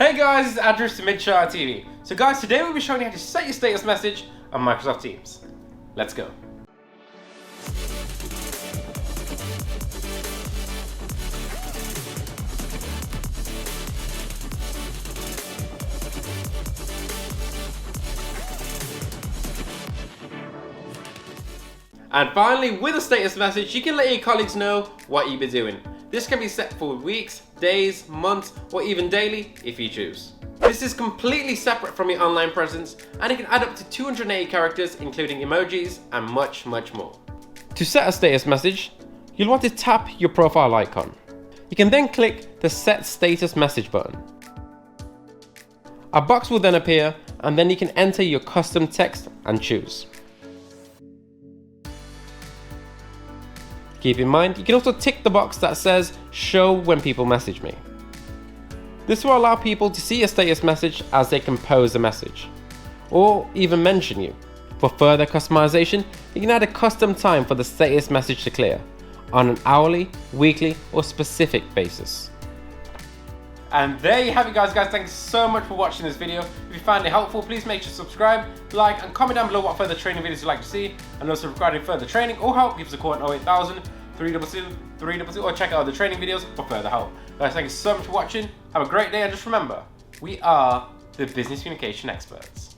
Hey guys, it's Andrew from Midshire TV. So guys, today we'll be showing you how to set your status message on Microsoft Teams. Let's go. And finally, with a status message, you can let your colleagues know what you've been doing. This can be set for weeks, days, months, or even daily if you choose. This is completely separate from your online presence, and it can add up to 280 characters, including emojis and much more. To set a status message, you'll want to tap your profile icon. You can then click the Set Status Message button. A box will then appear, and then you can enter your custom text and choose. Keep in mind, you can also tick the box that says show when people message me. This will allow people to see your status message as they compose a message, or even mention you. For further customization, you can add a custom time for the status message to clear, on an hourly, weekly, or specific basis. And there you have it guys. Thanks so much for watching this video. If you found it helpful, please make sure to subscribe, like, and comment down below what further training videos you'd like to see. And also regarding further training or help, give us a call at 08000 322 322 or check out the training videos for further help. Guys, thank you so much for watching. Have a great day, and just remember, we are the business communication experts.